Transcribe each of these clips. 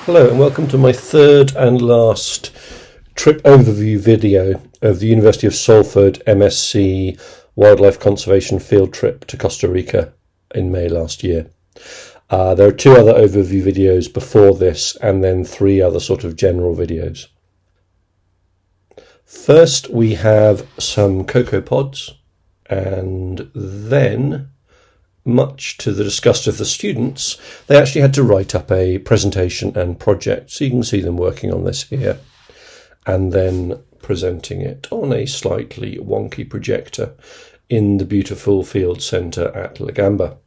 Hello and welcome to my third and last trip overview video of the University of Salford MSc Wildlife Conservation field trip to Costa Rica in May last year. There are two other overview videos before this and then three other sort of general videos. First we have some cocoa pods, and then, much to the disgust of the students, they actually had to write up a presentation and project. So you can see them working on this here and then presenting it on a slightly wonky projector in the beautiful field centre at La Gamba.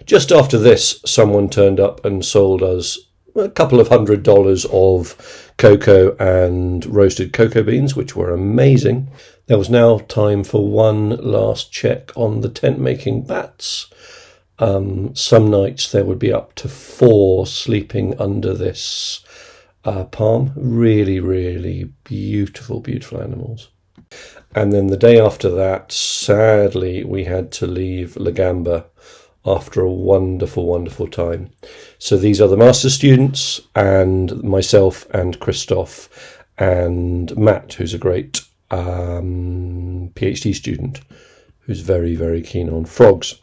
Just after this, someone turned up and sold us a couple of $100 of cocoa and roasted cocoa beans, which were amazing. There was now time for one last check on the tent making bats. Some nights there would be up to 4 sleeping under this palm. Really beautiful animals. And then the day after that, sadly, we had to leave La Gamba after a wonderful time. So these are the master's students and myself and Christoph and Matt, who's a great PhD student who's very keen on frogs.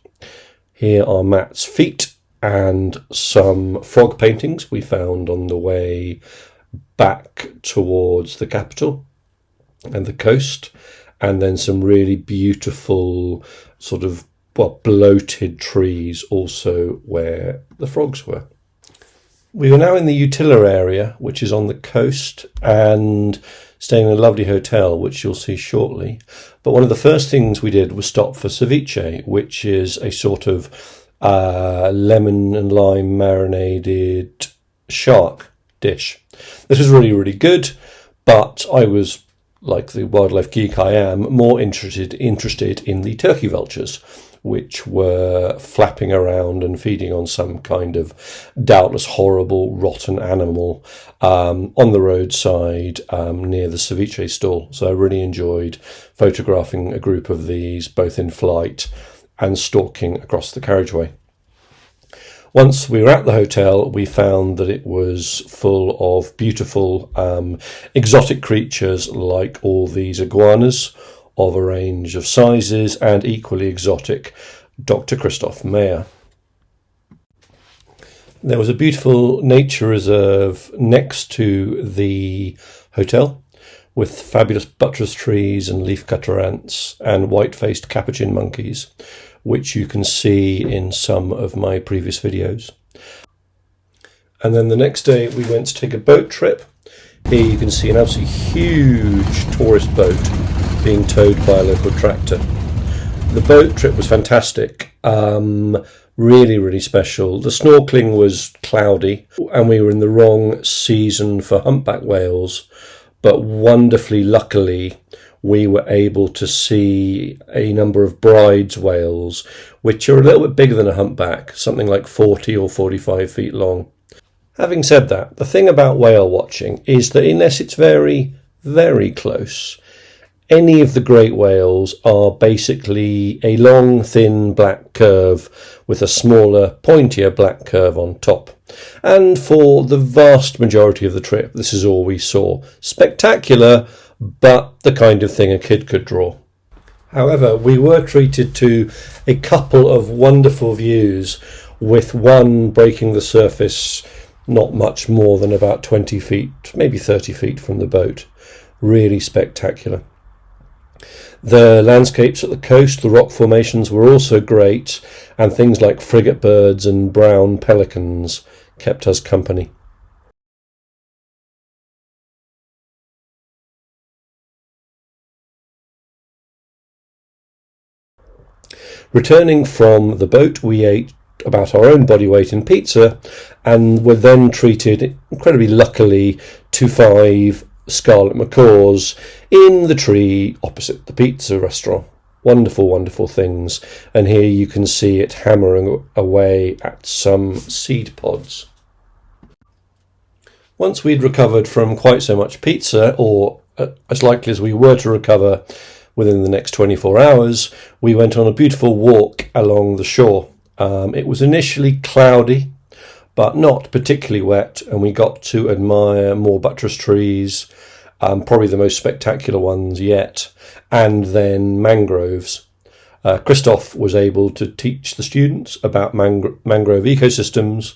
Here are Matt's feet and some frog paintings we found on the way back towards the capital and the coast, and then some really beautiful sort of bloated trees also where the frogs were. We were now in the Utila area, which is on the coast, and staying in a lovely hotel, which you'll see shortly. But one of the first things we did was stop for ceviche, which is a sort of lemon and lime marinated shark dish. This was really good, but I was, like the wildlife geek I am, more interested in the turkey vultures, which were flapping around and feeding on some kind of doubtless horrible rotten animal on the roadside near the ceviche stall. So I really enjoyed photographing a group of these both in flight and stalking across the carriageway. Once we were at the hotel, we found that it was full of beautiful exotic creatures like all these iguanas of a range of sizes, and equally exotic Dr. Christoph Meyer. There was a beautiful nature reserve next to the hotel with fabulous buttress trees and leafcutter ants and white-faced capuchin monkeys, which you can see in some of my previous videos. And then the next day we went to take a boat trip. Here you can see an absolutely huge tourist boat being towed by a local tractor. The boat trip was fantastic, really special. The snorkeling was cloudy and we were in the wrong season for humpback whales, but wonderfully luckily we were able to see a number of bride's whales, which are a little bit bigger than a humpback, something like 40 or 45 feet long. Having said that, the thing about whale watching is that unless it's very close, any of the great whales are basically a long, thin black curve with a smaller, pointier black curve on top. And for the vast majority of the trip, this is all we saw. Spectacular, but the kind of thing a kid could draw. However, we were treated to a couple of wonderful views, with one breaking the surface not much more than about 20 feet, maybe 30 feet from the boat. Really spectacular. The landscapes at the coast, the rock formations, were also great, and things like frigate birds and brown pelicans kept us company. Returning from the boat, we ate about our own body weight in pizza and were then treated, incredibly luckily, to 5 scarlet macaws in the tree opposite the pizza restaurant. Wonderful things, and here you can see it hammering away at some seed pods. Once we'd recovered from quite so much pizza, or as likely as we were to recover within the next 24 hours, we went on a beautiful walk along the shore. It was initially cloudy, but not particularly wet, and we got to admire more buttress trees, probably the most spectacular ones yet, and then mangroves. Christoph was able to teach the students about mangrove ecosystems,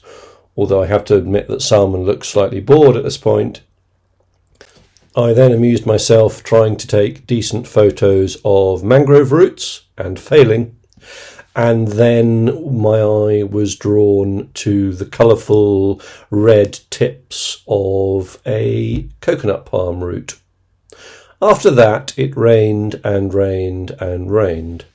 although I have to admit that Salman looks slightly bored at this point. I then amused myself trying to take decent photos of mangrove roots and failing, and then my eye was drawn to the colourful red tips of a coconut palm root. After that, it rained and rained and rained.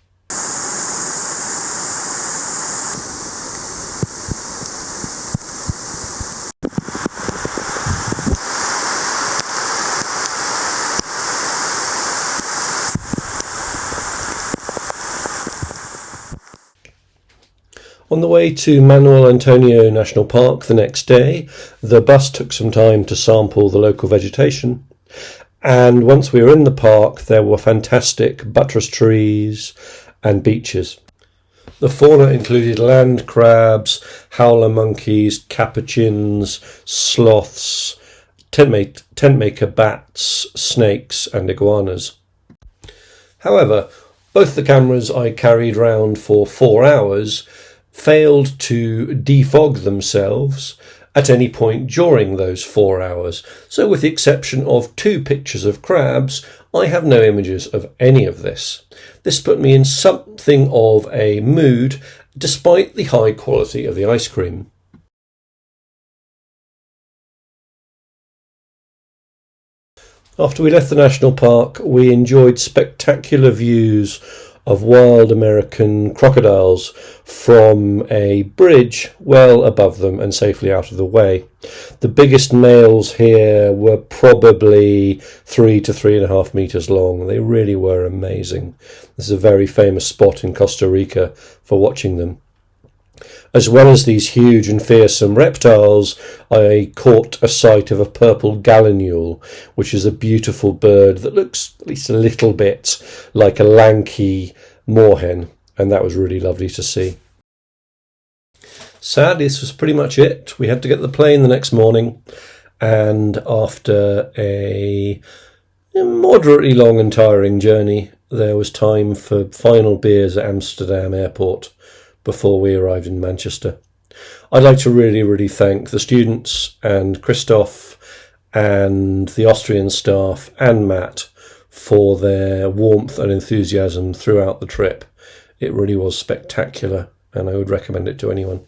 On the way to Manuel Antonio National Park the next day, the bus took some time to sample the local vegetation, and once we were in the park there were fantastic buttress trees and beaches. The fauna included land crabs, howler monkeys, capuchins, sloths, tent maker bats, snakes and iguanas. However, both the cameras I carried round for 4 hours failed to defog themselves at any point during those 4 hours, so with the exception of 2 pictures of crabs, I have no images of any of this. This put me in something of a mood, despite the high quality of the ice cream. After we left the national park, we enjoyed spectacular views of wild American crocodiles from a bridge well above them and safely out of the way. The biggest males here were probably 3 to 3.5 meters long. They really were amazing. This is a very famous spot in Costa Rica for watching them. As well as these huge and fearsome reptiles, I caught a sight of a purple gallinule, which is a beautiful bird that looks at least a little bit like a lanky moorhen, and that was really lovely to see. Sadly, this was pretty much it. We had to get the plane the next morning, and after a moderately long and tiring journey, there was time for final beers at Amsterdam Airport before we arrived in Manchester. I'd like to really thank the students and Christoph and the Austrian staff and Matt for their warmth and enthusiasm throughout the trip. It really was spectacular, and I would recommend it to anyone.